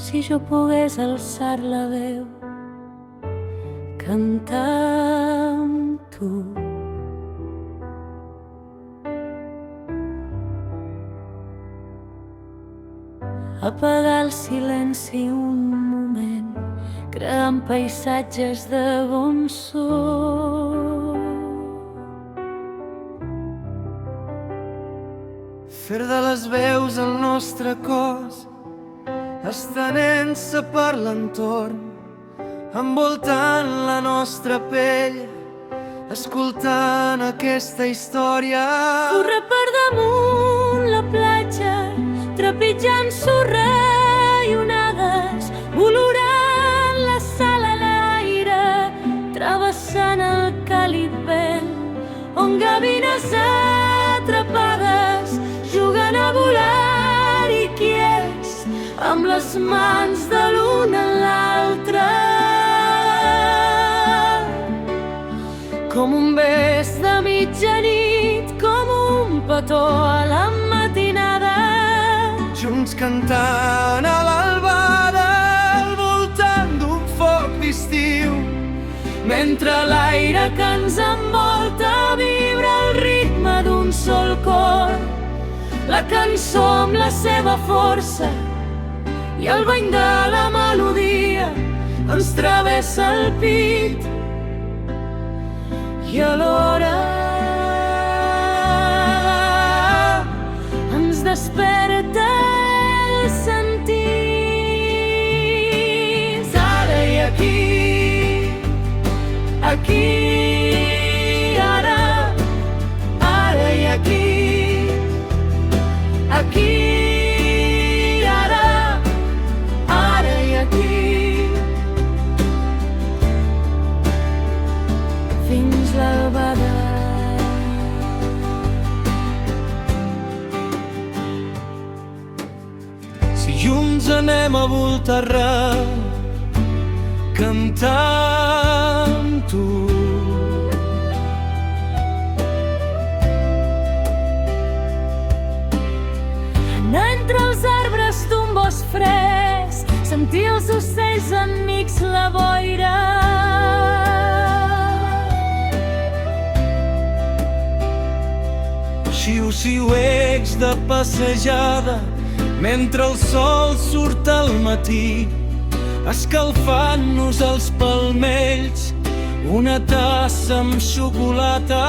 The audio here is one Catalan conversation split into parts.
si jo pogués alçar la veu, cantar amb tu. Apagar el silenci un moment, creant paisatges de bon so. Fer de les veus el nostre cos, estenent-se per l'entorn, envoltant la nostra pell, escoltant aquesta història. Corre per damunt la platja, trepitjant sorra i onades, olorant la sal a l'aire, travessant el càlid vent, on gavines atrapades juguen a volar i quiets, amb les mans de l'un en l'altre. Com un bes de mitjanit, com un petó a la matinada, junts cantant a l'albada al voltant d'un foc d'estiu, mentre l'aire que ens envolta vibra al ritme d'un sol cor. La cançó amb la seva força i el bany de la melodia ens travessa el pit i alhora ens desperta el sentir. Ara i aquí, ara, ara i aquí, ara i aquí, fins l'albada. si junts anem a voltar-ra, cantar amb tu. Anar entre els arbres d'un bosc fresc, sentir els ocells amics la boira. Xiu-xiuecs de passejada, mentre el sol surt al matí, escalfant-nos els palmells, una tassa amb xocolata.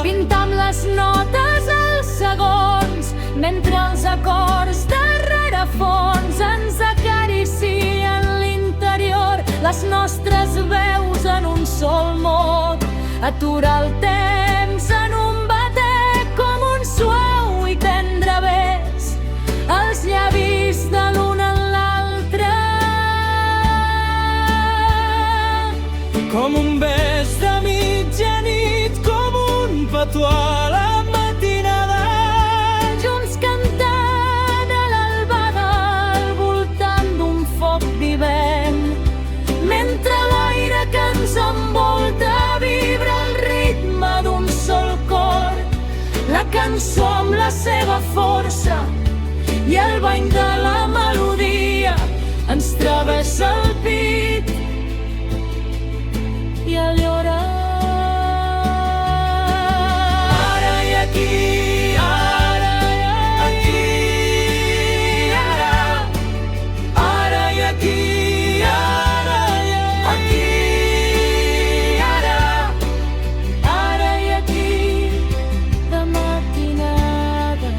Pintar amb les notes els segons, mentre els acords de rerefons ens acaricien l'interior, les nostres veus en un sol mot, aturar el temps en un batec com un suau i tendre bes, els llavis de l'un en l'altre. Com un bes de mitjanit, com un petó a la matinada, Junts cantant a l'albada al voltant d'un foc vivent, mentre l'aire que ens envolta vibra al ritme d'un sol cor. La cançó amb la seva força i el bany de la melodia ens travessa el pit i alhora ara i aquí, ara i aquí, ara i aquí, de matinada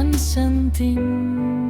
ens sentim.